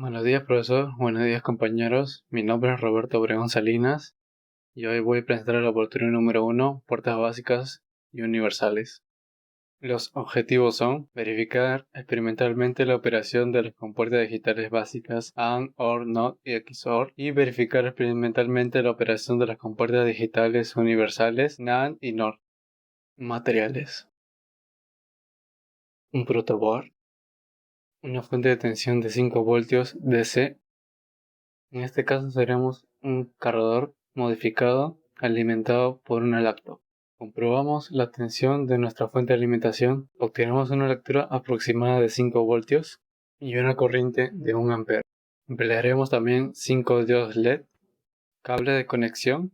Buenos días, profesor. Buenos días, compañeros. Mi nombre es Roberto Obregón Salinas y hoy voy a presentar el laboratorio número 1, puertas básicas y universales. Los objetivos son verificar experimentalmente la operación de las compuertas digitales básicas AND, OR, NOT y XOR y verificar experimentalmente la operación de las compuertas digitales universales NAND y NOR. Materiales: un protoboard, una fuente de tensión de 5 voltios DC. En este caso usaremos un cargador modificado alimentado por una lacto. Comprobamos la tensión de nuestra fuente de alimentación, obtenemos una lectura aproximada de 5 voltios y una corriente de 1 ampere. Emplearemos también 5 diodos LED, cable de conexión,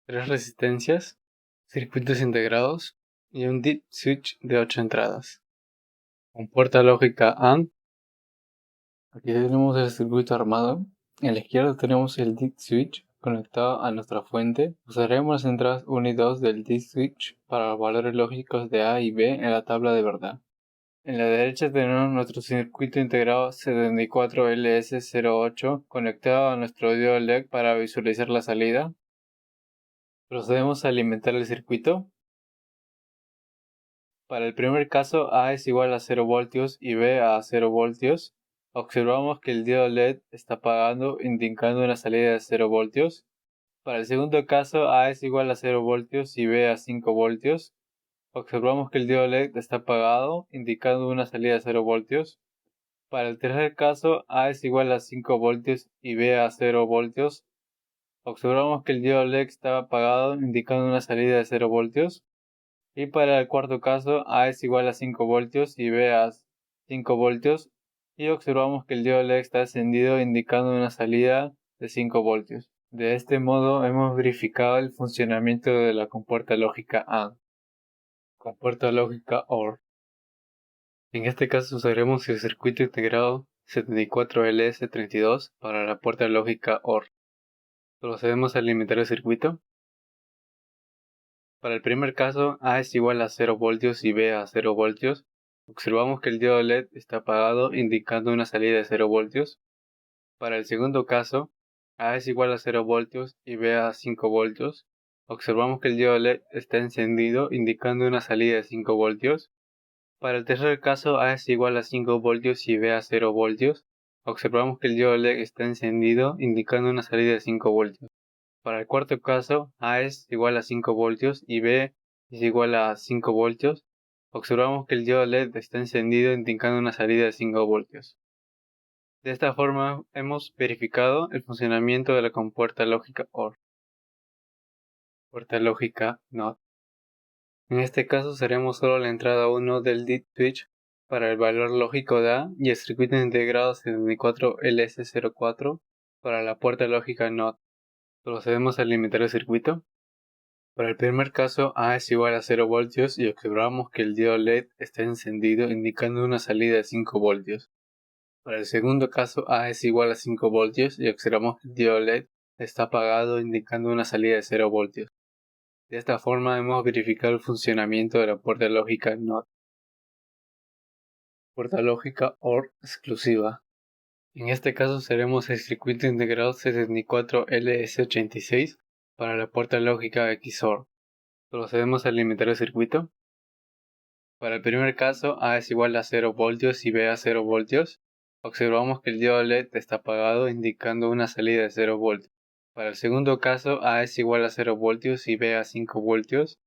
3 resistencias, circuitos integrados y un deep switch de 8 entradas. Con puerta lógica AND, aquí tenemos el circuito armado. En la izquierda tenemos el deep switch conectado a nuestra fuente. Usaremos las entradas 1 y 2 del deep switch para los valores lógicos de A y B en la tabla de verdad. En la derecha tenemos nuestro circuito integrado 74LS08 conectado a nuestro diodo LED para visualizar la salida. Procedemos a alimentar el circuito. Para el primer caso, A es igual a 0 voltios y B a 0 voltios. Observamos que el diodo LED está apagando, indicando una salida de 0 voltios. Para el segundo caso, A es igual a 0 voltios y B a 5 voltios. Observamos que el diodo LED está apagado, indicando una salida de 0 voltios. Para el tercer caso, A es igual a 5 voltios y B a 0 voltios. Observamos que el diodo LED está apagado, indicando una salida de 0 voltios. Y para el cuarto caso, A es igual a 5 voltios y B a 5 voltios. Y observamos que el diodo LED está encendido, indicando una salida de 5 voltios. De este modo hemos verificado el funcionamiento de la compuerta lógica AND. Compuerta lógica OR. En este caso usaremos el circuito integrado 74LS32 para la puerta lógica OR. Procedemos a alimentar el circuito. Para el primer caso, A es igual a 0 voltios y B a 0 voltios. Observamos que el diodo LED está apagado, indicando una salida de 0 voltios. Para el segundo caso, A es igual a 0 voltios y B a 5 voltios. Observamos que el diodo LED está encendido, indicando una salida de 5 voltios. Para el tercer caso, A es igual a 5 voltios y B a 0 voltios. Observamos que el diodo LED está encendido, indicando una salida de 5 voltios. Para el cuarto caso, A es igual a 5 voltios y B es igual a 5 voltios. Observamos que el diodo LED está encendido, indicando una salida de 5 voltios. De esta forma, hemos verificado el funcionamiento de la compuerta lógica OR. Puerta lógica NOT. En este caso usaremos solo la entrada 1 del deep switch para el valor lógico de A y el circuito integrado 74LS04 para la puerta lógica NOT. Procedemos a alimentar el circuito. Para el primer caso, A es igual a 0 voltios y observamos que el diodo LED está encendido, indicando una salida de 5 voltios. Para el segundo caso, A es igual a 5 voltios y observamos que el diodo LED está apagado, indicando una salida de 0 voltios. De esta forma hemos verificado el funcionamiento de la puerta lógica NOT. Puerta lógica OR exclusiva. En este caso usaremos el circuito integrado 74LS86 para la puerta lógica XOR. Procedemos a alimentar el circuito. Para el primer caso, A es igual a 0 voltios y B a 0 voltios. Observamos que el diodo LED está apagado, indicando una salida de 0 voltios. Para el segundo caso, A es igual a 0 voltios y B a 5 voltios.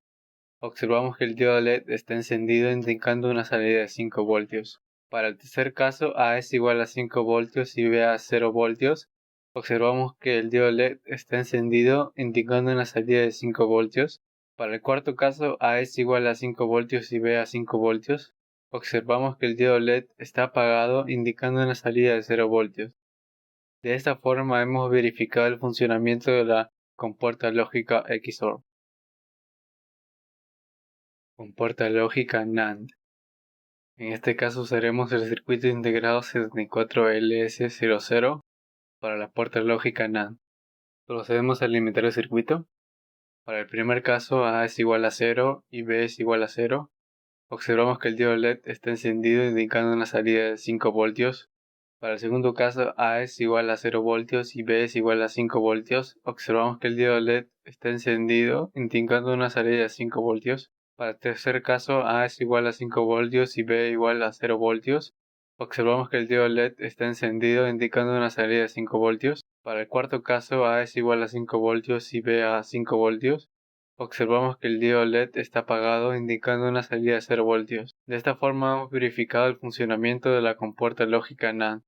Observamos que el diodo LED está encendido, indicando una salida de 5 voltios. Para el tercer caso, A es igual a 5 voltios y B a 0 voltios. Observamos que el diodo LED está encendido, indicando una salida de 5 voltios. Para el cuarto caso, A es igual a 5 voltios y B a 5 voltios. Observamos que el diodo LED está apagado, indicando una salida de 0 voltios. De esta forma hemos verificado el funcionamiento de la compuerta lógica XOR. Compuerta lógica NAND. En este caso usaremos el circuito integrado 74LS00 para la puerta lógica NAND. Procedemos a alimentar el circuito. Para el primer caso, A es igual a 0 y B es igual a 0. Observamos que el diodo LED está encendido, indicando una salida de 5 voltios. Para el segundo caso, A es igual a 0 voltios y B es igual a 5 voltios. Observamos que el diodo LED está encendido, indicando una salida de 5 voltios. Para el tercer caso, A es igual a 5 voltios y B igual a 0 voltios. Observamos que el diodo LED está encendido, indicando una salida de 5 voltios. Para el cuarto caso, A es igual a 5 voltios y B a 5 voltios. Observamos que el diodo LED está apagado, indicando una salida de 0 voltios. De esta forma hemos verificado el funcionamiento de la compuerta lógica NAND.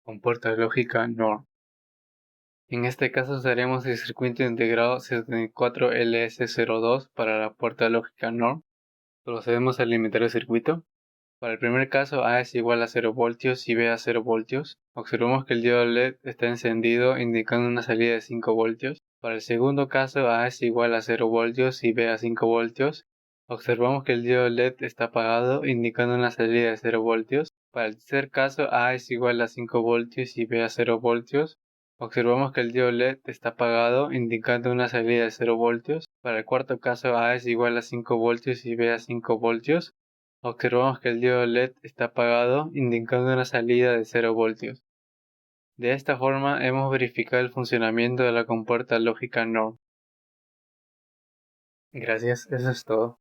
Compuerta lógica NOR. En este caso usaremos el circuito integrado 74LS02 para la puerta lógica NOR. Procedemos a alimentar el circuito. Para el primer caso, A es igual a 0 voltios y B a 0 voltios. Observamos que el diodo LED está encendido, indicando una salida de 5 voltios. Para el segundo caso, A es igual a 0 voltios y B a 5 voltios. Observamos que el diodo LED está apagado, indicando una salida de 0 voltios. Para el tercer caso, A es igual a 5 voltios y B a 0 voltios. Observamos que el diodo LED está apagado, indicando una salida de 0 voltios. Para el cuarto caso, A es igual a 5 voltios y B a 5 voltios. Observamos que el diodo LED está apagado, indicando una salida de 0 voltios. De esta forma hemos verificado el funcionamiento de la compuerta lógica NOR. Gracias, eso es todo.